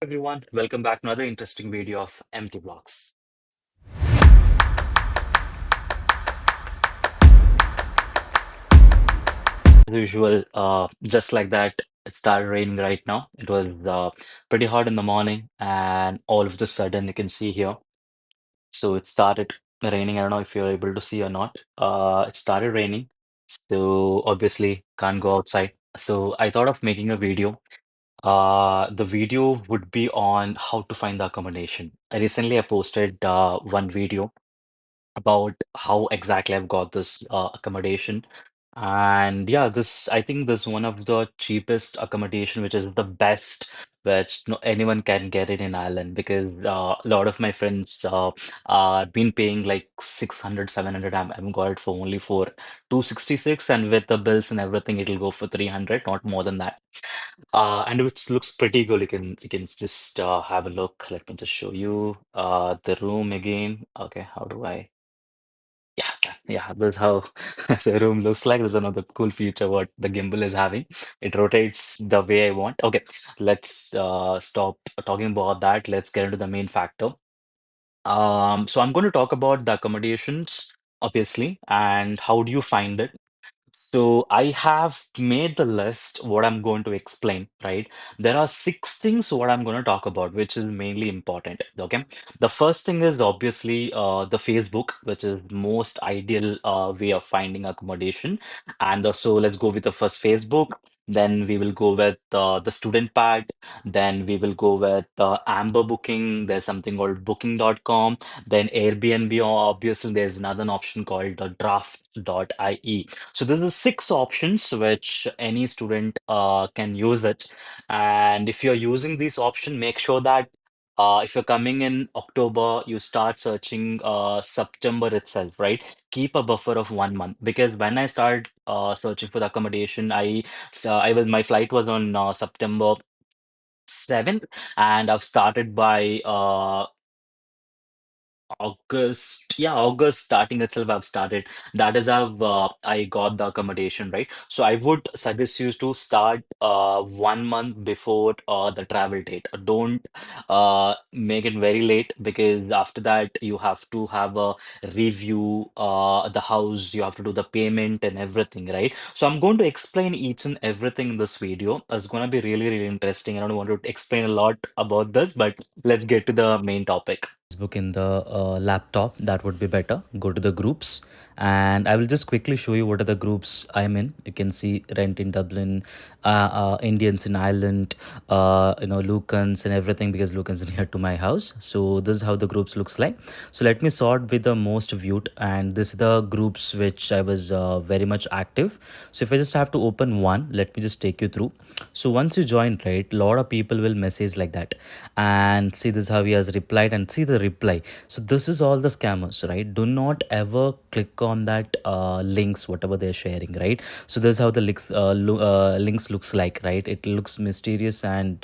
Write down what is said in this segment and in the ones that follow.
Everyone, welcome back to another interesting video of Empty Blocks. As usual, just like that, it started raining right now. It was pretty hot in the morning, and all of the sudden, you can see here. So it started raining. I don't know if you're able to see or not. It started raining, so obviously can't go outside. So I thought of making a video. The video would be on how to find the accommodation. I posted one video about how exactly I've got this accommodation. And yeah, I think this is one of the cheapest accommodation, which is the best, which no, anyone can get it in Ireland because a lot of my friends been paying like 600, 700. I've got it for only for 266, and with the bills and everything, it'll go for 300, not more than that. And it looks pretty good. You can just have a look. Let me just show you the room again. Okay, how do I? Yeah, yeah, that's how the room looks like. There's another cool feature what the gimbal is having. It rotates the way I want. Okay, let's stop talking about that. Let's get into the main factor. So I'm going to talk about the accommodations, obviously, and how do you find it. So I have made the list what I'm going to explain, right? There are six things what I'm going to talk about, which is mainly important. Okay. The first thing is obviously the Facebook, which is most ideal way of finding accommodation. And so let's go with the first Facebook. Then we will go with the StudentPad. Then we will go with Amber Booking. There's something called Booking.com. Then Airbnb, obviously, there's another option called Draft.ie. So this is six options which any student can use it. And if you're using this option, make sure that if you're coming in October, you start searching September itself, right? Keep a buffer of 1 month because when I started searching for the accommodation, I was my flight was on September 7th, and I've started by August starting itself, I've started. That is how I got the accommodation, right? So I would suggest you to start 1 month before the travel date. Don't make it very late because after that you have to have a review the house, you have to do the payment and everything, right? So I'm going to explain each and everything in this video. It's going to be really, really interesting. I don't want to explain a lot about this, but let's get to the main topic. Facebook in the laptop, that would be better. Go to the groups, and I will just quickly show you what are the groups I'm in. You can see Rent in Dublin, Indians in Ireland, Lucans and everything because Lucans is near to my house. So this is how the groups looks like. So let me sort with the most viewed, and this is the groups which I was very much active. So if I just have to open one, let me just take you through. So once you join, right, a lot of people will message like that, and see this how he has replied, and see the reply. So this is all the scammers, right? Do not ever click on that links whatever they're sharing, right? So this is how the links looks like, right? It looks mysterious, and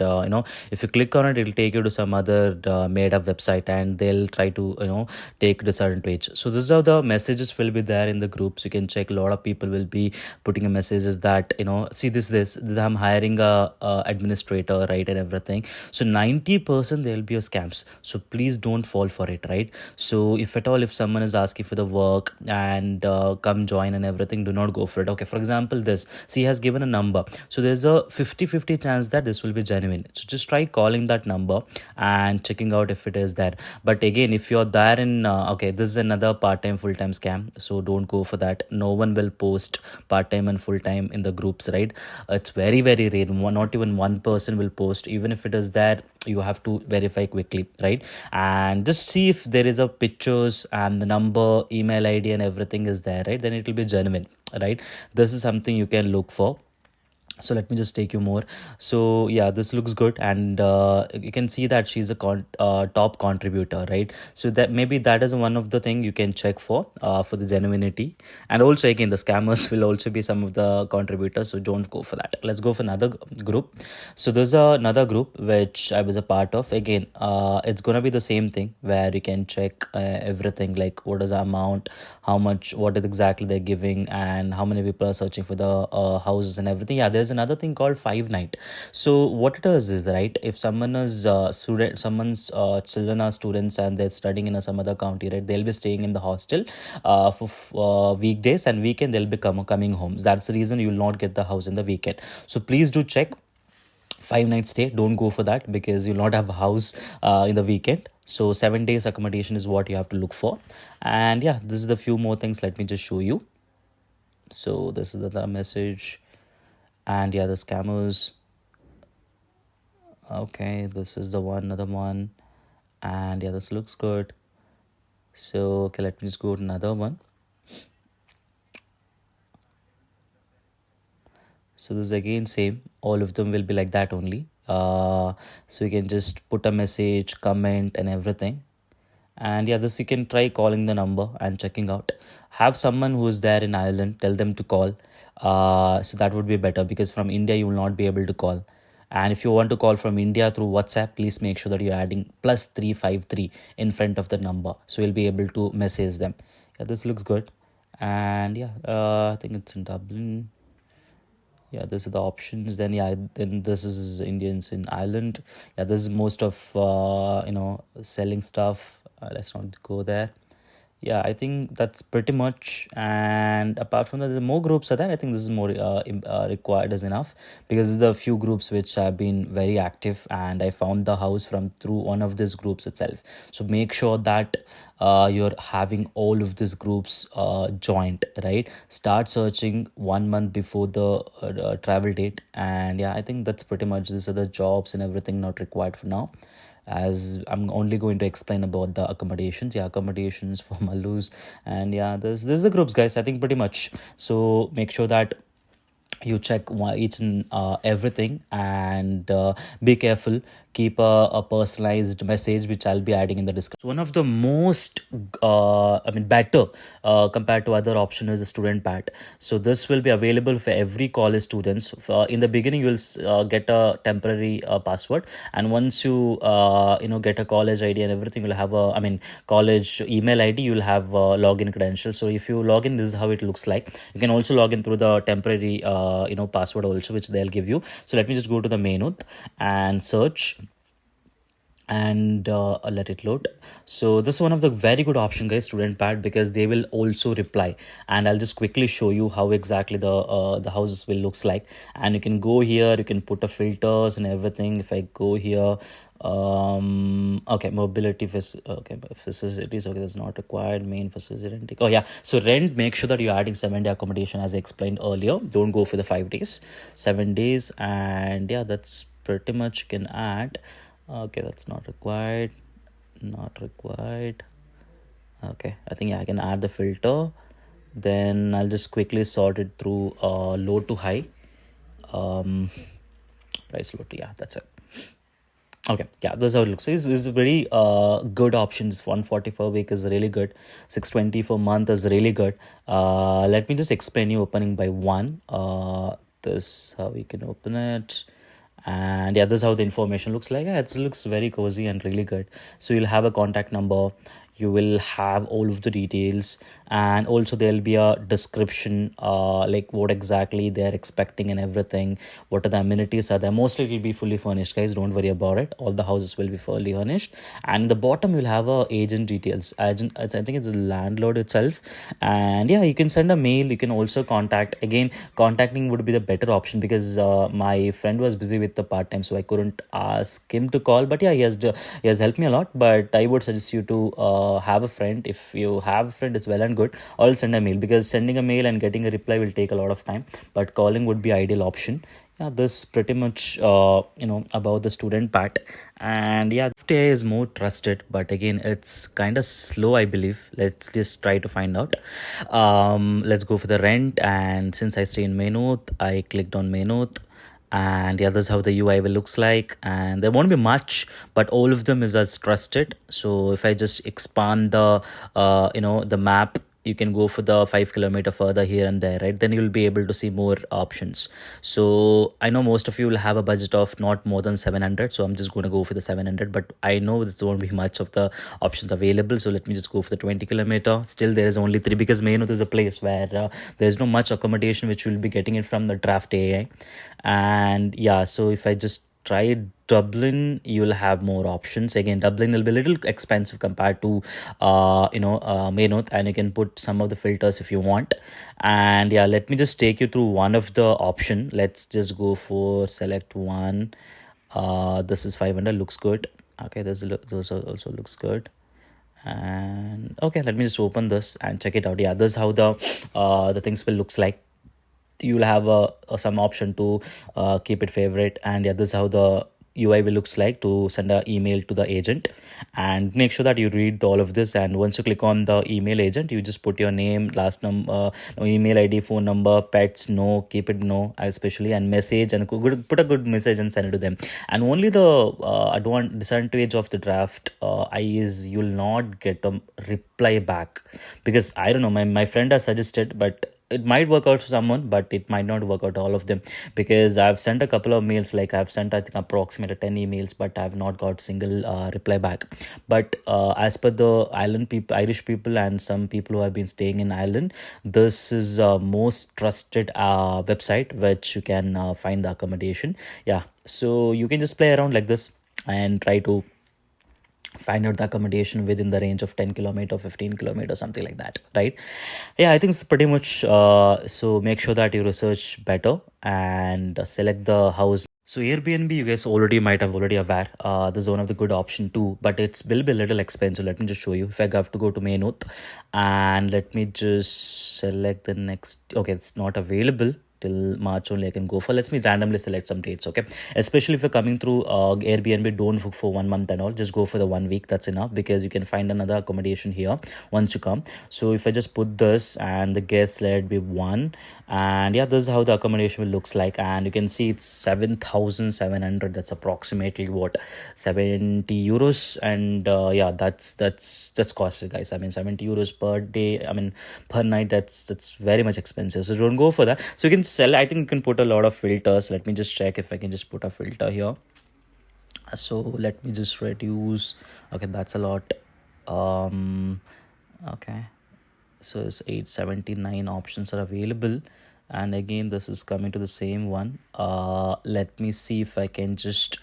if you click on it, it'll take you to some other made up website, and they'll try to take the certain page. So this is how the messages will be there in the groups. You can check, a lot of people will be putting a messages that see this I'm hiring a administrator, right, and everything. So 90% there'll be a scams. So please don't fall for it, right? So if at all, if someone is asking for the work and come join and everything, do not go for it. Okay, for example, this, she has given a number. So there's a 50-50 chance that this will be genuine. So just try calling that number and checking out if it is there. But again, if you're there in, okay, this is another part-time, full-time scam. So don't go for that. No one will post part-time and full-time in the groups, right? It's very, very rare. Not even one person will post. Even if it is there, you have to verify quickly, right? And just see if there is a pictures and the number, email ID and everything is there, right? Then it will be genuine, right? This is something you can look for. So let me just take you more. So yeah, this looks good, and you can see that she's a top contributor, right? So that maybe that is one of the thing you can check for the genuinity. And also again, the scammers will also be some of the contributors, so don't go for that. Let's go for another group. So there's another group which I was a part of. Again, it's gonna be the same thing where you can check everything, like what is the amount, how much, what is exactly they're giving, and how many people are searching for the houses and everything. Yeah, there's there's another thing called 5 night. So what it is right, if someone is student, someone's children are students and they're studying in some other county, right, they'll be staying in the hostel for weekdays, and weekend they'll be coming home. That's the reason you will not get the house in the weekend. So please do check 5 night stay. Don't go for that because you'll not have a house in the weekend. So 7 days accommodation is what you have to look for. And yeah, this is the few more things. Let me just show you. So this is the message. And yeah, the scammers. Okay, this is the one, another one. And yeah, this looks good. So okay, let me just go to another one. So this is again same, all of them will be like that only. So you can just put a message, comment and everything. And yeah, this you can try calling the number and checking out. Have someone who is there in Ireland, tell them to call. So that would be better, because from India you will not be able to call. And if you want to call from India through WhatsApp, please make sure that you're adding +353 in front of the number, so you'll be able to message them. Yeah, this looks good. And yeah, I think it's in Dublin. Yeah, this are the options. Then yeah, then this is Indians in Ireland. Yeah, this is most of selling stuff. Let's not go there. Yeah, I think that's pretty much. And apart from that, the more groups are there. I think this is more required is enough, because the few groups which have been very active, and I found the house from through one of these groups itself. So make sure that you're having all of these groups joined, right? Start searching 1 month before the travel date. And yeah, I think that's pretty much, these are the jobs and everything not required for now, as I'm only going to explain about the accommodations. Yeah, accommodations for Malus. And yeah, this is the groups, guys, I think pretty much. So make sure that you check each and everything, and be careful. Keep a personalized message, which I'll be adding in the description. One of the most better compared to other option is the StudentPad. So this will be available for every college students. In the beginning you will get a temporary password, and once you get a college ID and everything, you'll have a college email ID, you'll have login credentials. So if you log in, this is how it looks like. You can also log in through the temporary password also, which they'll give you. So let me just go to the Maynooth and search, and let it load. So this is one of the very good option, guys, StudentPad, because they will also reply. And I'll just quickly show you how exactly the houses will looks like. And you can go here, you can put a filters and everything. If I go here, okay, mobility okay, facilities, okay, that's not required. Main facility renting, oh yeah, so rent, make sure that you're adding 7-day accommodation, as I explained earlier. Don't go for the 5 days, 7 days. And yeah, that's pretty much you can add. Okay, that's not required, not required. Okay, I think yeah, I can add the filter. Then I'll just quickly sort it through low to high. Price low to, yeah, that's it. Okay, yeah, that's how it looks. This is very good options. 140 per week is really good. 620 for month is really good. Let me just explain you opening by one. This how we can open it. And yeah, this is how the information looks like. Yeah, it looks very cozy and really good. So you'll have a contact number, you will have all of the details, and also there'll be a description, like what exactly they're expecting and everything, what are the amenities are there. Mostly it will be fully furnished, guys, don't worry about it. All the houses will be fully furnished. And in the bottom you'll have a agent details. Agent, I think it's the landlord itself. And yeah, you can send a mail, you can also contact. Again, contacting would be the better option, because my friend was busy with the part-time, so I couldn't ask him to call. But yeah, he has helped me a lot. But I would suggest you to have a friend. If you have a friend, it's well and good. Or send a mail, because sending a mail and getting a reply will take a lot of time, but calling would be ideal option. Yeah, this pretty much about the StudentPad. And yeah, FTA is more trusted, but again, it's kind of slow, I believe. Let's just try to find out. Let's go for the rent. And since I stay in Maynooth, I clicked on Maynooth. And yeah, this is how the UI will looks like. And there won't be much, but all of them is as trusted. So if I just expand the the map, you can go for the 5 kilometer further here and there, right? Then you'll be able to see more options. So I know most of you will have a budget of not more than 700, so I'm just going to go for the 700, but I know there won't be much of the options available, so let me just go for the 20 kilometer. Still there is only three, because Maynooth is a place where there's no much accommodation which we'll be getting it from the Draft.ai. And yeah, so if I just try Dublin, you'll have more options. Again, Dublin will be a little expensive compared to Maynooth, and you can put some of the filters if you want. And yeah, let me just take you through one of the option. Let's just go for select one. This is 500, looks good. Okay, those also looks good. And okay, let me just open this and check it out. Yeah, this is how the things will looks like. You'll have some option to keep it favorite, and yeah, this is how the UI will looks like to send an email to the agent. And make sure that you read all of this, and once you click on the email agent, you just put your name, last number, no, email ID, phone number, pets no, keep it no especially, and message, and put a good message and send it to them. And only the disadvantage of the draft I is you'll not get a reply back, because I don't know, my friend has suggested, but it might work out for someone, but it might not work out all of them, because I've sent a couple of mails, like I've sent I think approximately 10 emails, but I've not got single reply back. But as per the island people, Irish people, and some people who have been staying in Ireland, this is most trusted website which you can find the accommodation. Yeah, so you can just play around like this and try to find out the accommodation within the range of 10 kilometer, 15 kilometer, something like that, right? Yeah, I think it's pretty much so make sure that you research better and select the house. So Airbnb, you guys already might have already aware, this is one of the good option too, but it's will be a little expensive. Let me just show you. If I have to go to Maynooth, and let me just select the next. Okay, it's not available till March only. I can go for. Let's me randomly select some dates. Okay, especially if you're coming through Airbnb, don't book for 1 month and all. Just go for the 1 week. That's enough, because you can find another accommodation here once you come. So if I just put this and the guest let be one, and yeah, this is how the accommodation will looks like, and you can see it's 7,700. That's approximately what, 70 euros. And yeah, that's costly, guys. I mean, 70 euros per day, I mean per night, that's very much expensive, so don't go for that. So you can sell, I think you can put a lot of filters. Let me just check if I can just put a filter here. So let me just reduce. Okay, that's a lot. Okay, so it's 879 options are available, and again this is coming to the same one. Let me see if I can just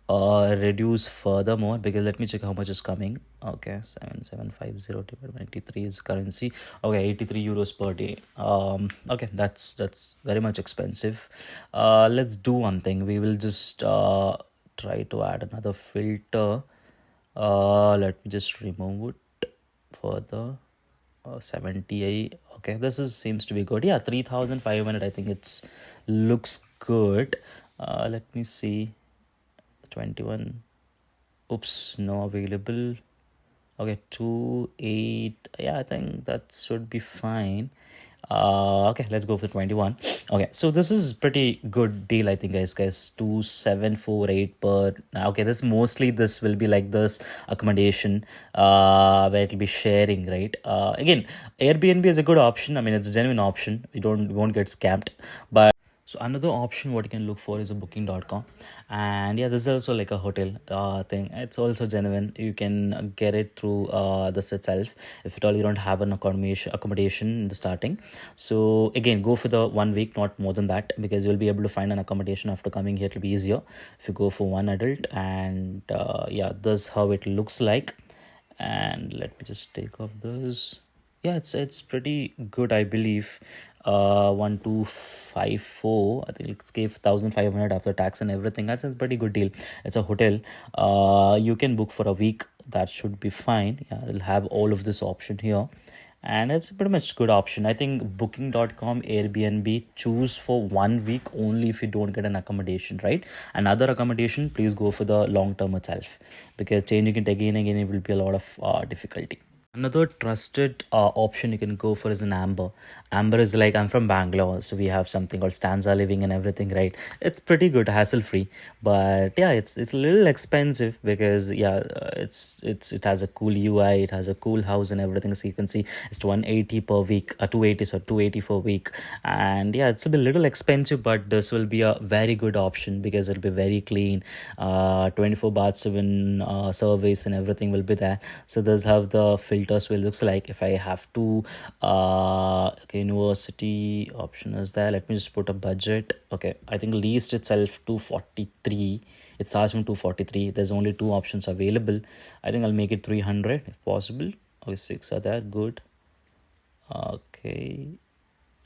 reduce furthermore, because let me check how much is coming. Okay, 7750 divided by 93 is currency. Okay, 83 euros per day. Okay, that's very much expensive. Let's do one thing. We will just try to add another filter. Let me just remove it further. 70. Okay, this is seems to be good. Yeah, 3,500. I think it's looks good. Let me see. 21. Oops, no available. Okay, 2 8. Yeah, I think that should be fine. Okay, let's go for 21. Okay, so this is pretty good deal, I think, guys. 2,748 per. Okay, this will be like this accommodation where it'll be sharing, right? Again, Airbnb is a good option. I mean, it's a genuine option. We won't get scammed. But so another option what you can look for is a booking.com. And yeah, this is also like a hotel thing. It's also genuine. You can get it through this itself, if at all you don't have an accommodation in the starting. So again, go for the 1 week, not more than that, because you'll be able to find an accommodation after coming here. It'll be easier if you go for one adult. And yeah, this is how it looks like. And let me just take off this. Yeah, it's pretty good, I believe. 1254, I think it gave 1,500 after tax and everything. That's a pretty good deal. It's a hotel. You can book for a week. That should be fine. Yeah, it'll have all of this option here, and it's pretty much good option. I think booking.com, Airbnb, choose for 1 week only if you don't get an accommodation, right? Another accommodation, please go for the long term itself, because changing it again it will be a lot of difficulty. Another trusted option you can go for is an Amber. Amber is like, I'm from Bangalore, so we have something called Stanza Living and everything, right? It's pretty good, hassle free, but yeah, it's a little expensive because yeah, it has a cool UI, it has a cool house and everything. So you can see it's 180 per week, 280, so 280 per week, and yeah, it's a bit little expensive, but this will be a very good option because it'll be very clean. 24 bar 7 surveys and everything will be there. So this how the filters will looks like. If I have to okay, university option is there. Let me just put a budget. Okay, I think least itself 243. It starts from 243. There's only two options available. I think I'll make it 300 if possible. Okay, six are there, good. Okay,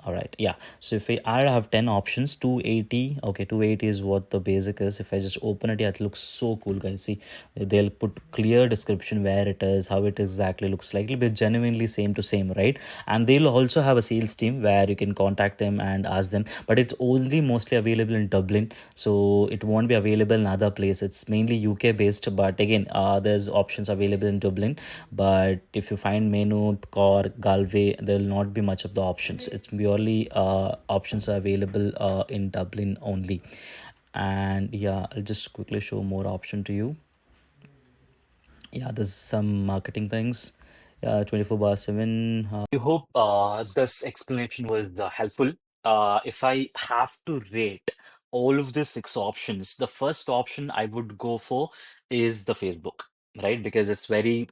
all right, yeah. So if I have 10 options, 280. Okay, 280 is what the basic is. If I just open it, yeah, it looks so cool, guys. See, they'll put clear description where it is, how it exactly looks like. It'll be genuinely same to same, right? And they'll also have a sales team where you can contact them and ask them. But it's only mostly available in Dublin, so it won't be available in other places. It's mainly UK based, but again, there's options available in Dublin. But if you find Maynooth, Cork, Galway, there will not be much of the options. It's purely options are available in Dublin only. And yeah, I'll just quickly show more option to you. Yeah, there's some marketing things. Yeah, 24 bar 7. I hope this explanation was helpful. If I have to rate all of the six options, the first option I would go for is the Facebook, right? Because it's very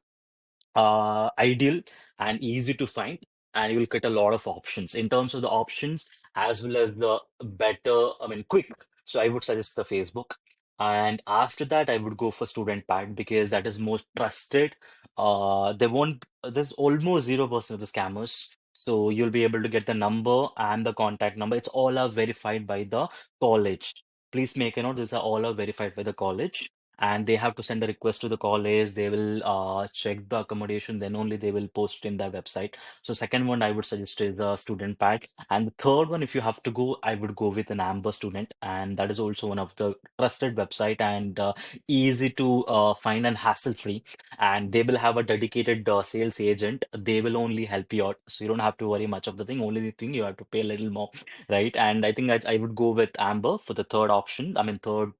ideal and easy to find, and you'll get a lot of options in terms of the options as well as the better, I mean, quick. So I would suggest the Facebook. And after that, I would go for StudentPad because that is most trusted. They won't, there's almost 0% of the scammers. So you'll be able to get the number and the contact number. It's all are verified by the college. Please make a note, these are all are verified by the college, and they have to send a request to the college. They will check the accommodation, then only they will post it in their website. So second one I would suggest is the student pack, and the third one, if you have to go, I would go with an Amber Student, and that is also one of the trusted website and easy to find and hassle free. And they will have a dedicated sales agent. They will only help you out, so you don't have to worry much of the thing. Only the thing, you have to pay a little more, right? And I think I would go with Amber for the third option, I mean third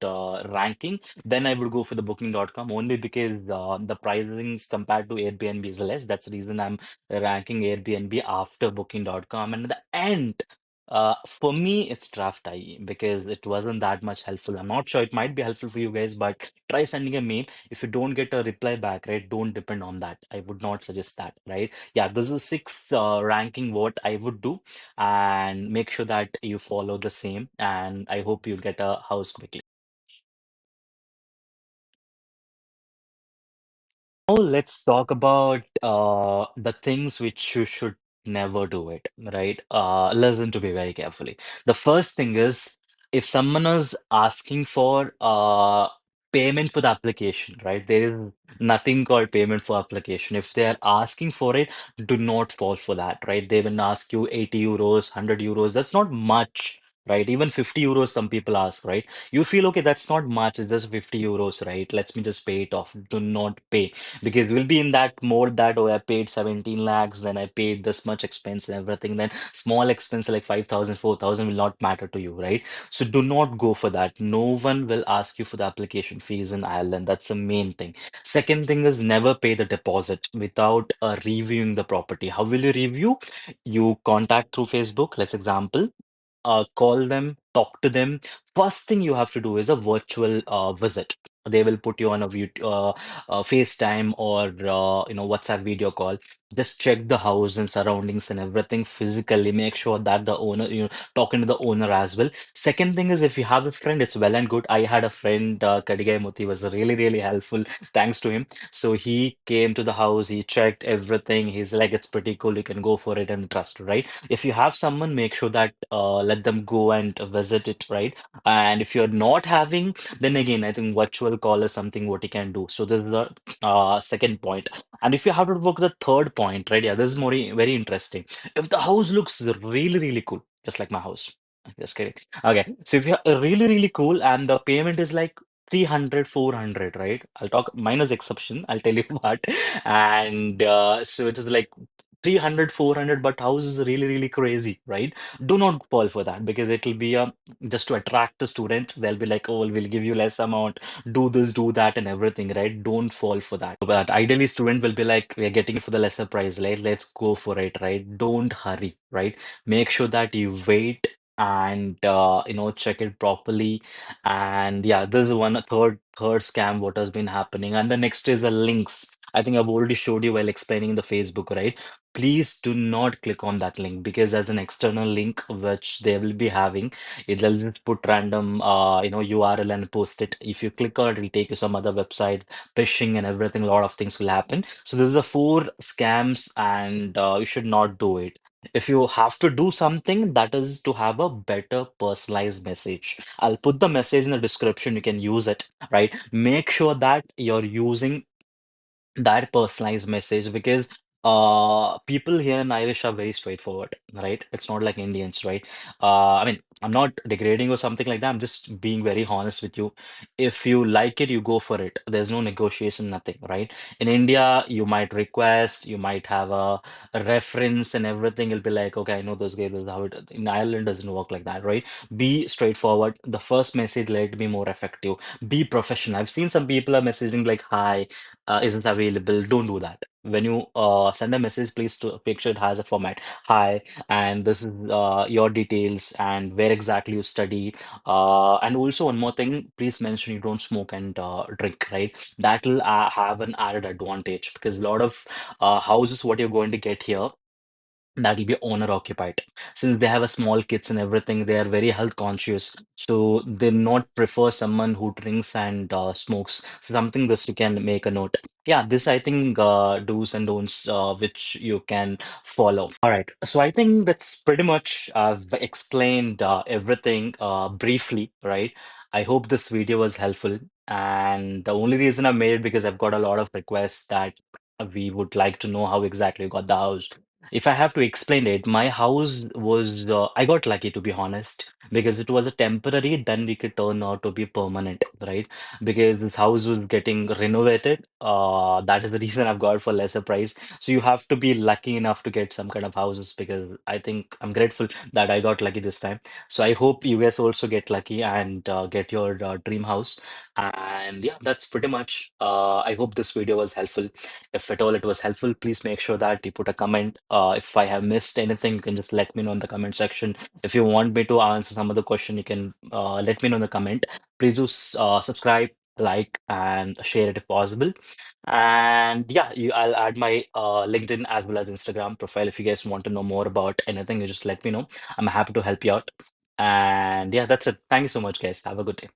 ranking. Then I would go for the booking.com only because the pricings compared to Airbnb is less. That's the reason I'm ranking Airbnb after booking.com. And at the end, for me, it's Draft.ie because it wasn't that much helpful. I'm not sure, it might be helpful for you guys, but try sending a mail. If you don't get a reply back, right, don't depend on that. I would not suggest that, right? Yeah, this is sixth ranking what I would do, and make sure that you follow the same. And I hope you'll get a house quickly. Now let's talk about the things which you should never do it, right? Listen to me very carefully. The first thing is, if someone is asking for payment for the application, right? There is nothing called payment for application. If they are asking for it, do not fall for that, right? They will ask you 80 euros, 100 euros. That's not much, right? Even 50 euros, some people ask, right? You feel, okay, that's not much, it's just 50 euros, right? Let me just pay it off. Do not pay, because we'll be in that mode that, oh, I paid 17 lakhs, then I paid this much expense and everything, then small expense like 5,000, 4,000 will not matter to you, right? So do not go for that. No one will ask you for the application fees in Ireland. That's the main thing. Second thing is, never pay the deposit without reviewing the property. How will you review? You contact through Facebook, let's example, call them, talk to them. First thing you have to do is a virtual visit. They will put you on a FaceTime or WhatsApp video call. Just check the house and surroundings and everything physically. Make sure that the owner, talking to the owner as well. Second thing is, if you have a friend, it's well and good. I had a friend, Kadigai Muti, was really really helpful. Thanks to him. So he came to the house, he checked everything. He's like, it's pretty cool. You can go for it and trust, right? If you have someone, make sure that let them go and visit it, right? And if you're not having, then again, I think virtual call is something what you can do. So this is the second point. And if you have to book the third point, right? Yeah, this is more very interesting. If the house looks really really cool, just like my house. Just kidding. Okay, so if you're really really cool and the payment is like 300, 400, right? I'll talk minus exception. I'll tell you what. And so it is like 300, 400, but house is really, really crazy, right? Do not fall for that because it will be just to attract the students. They'll be like, oh, we'll give you less amount, do this, do that, and everything, right? Don't fall for that. But ideally, student will be like, we're getting it for the lesser price, right? Let's go for it, right? Don't hurry, right? Make sure that you wait and check it properly. And yeah, this is one third scam what has been happening. And the next is the links. I think I've already showed you while explaining the Facebook, right? Please do not click on that link because there's an external link which they will be having. It'll just put random URL and post it. If you click on it, it'll take you some other website, phishing and everything. A lot of things will happen. So this is a four scams, and you should not do it. If you have to do something, that is to have a better personalized message. I'll put the message in the description. You can use it, right? Make sure that you're using that personalized message because people here in Irish are very straightforward, right? It's not like Indians, right? I mean, I'm not degrading or something like that. I'm just being very honest with you. If you like it, you go for it. There's no negotiation, nothing, right? In India, you might request, you might have a reference and everything. You'll be like, okay, I know those guys, this is how it in Ireland doesn't work like that, right? Be straightforward. The first message let it be more effective. Be professional. I've seen some people are messaging like, hi, isn't available. Don't do that. When you send a message, please to make sure it has a format. Hi, and this is your details and where exactly you study. And also one more thing, please mention you don't smoke and drink, right? That will have an added advantage because a lot of houses, what you're going to get here, that will be owner occupied. Since they have a small kids and everything, they are very health conscious, so they not prefer someone who drinks and smokes. So something this you can make a note. Yeah, this I think do's and don'ts which you can follow. All right, so I think that's pretty much I've explained everything briefly, right? I hope this video was helpful, and the only reason I made it because I've got a lot of requests that we would like to know how exactly you got the house. If I have to explain it, my house was, I got lucky to be honest, because it was a temporary, then we could turn out to be permanent, right? Because this house was getting renovated. That is the reason I've got for lesser price. So you have to be lucky enough to get some kind of houses because I think I'm grateful that I got lucky this time. So I hope you guys also get lucky and get your dream house. And yeah, that's pretty much. I hope this video was helpful. If at all it was helpful, please make sure that you put a comment. If I have missed anything, you can just let me know in the comment section. If you want me to answer some other question, you can let me know in the comment. Please do subscribe, like, and share it if possible. And yeah, I'll add my LinkedIn as well as Instagram profile. If you guys want to know more about anything, you just let me know. I'm happy to help you out. And yeah, that's it. Thank you so much, guys. Have a good day.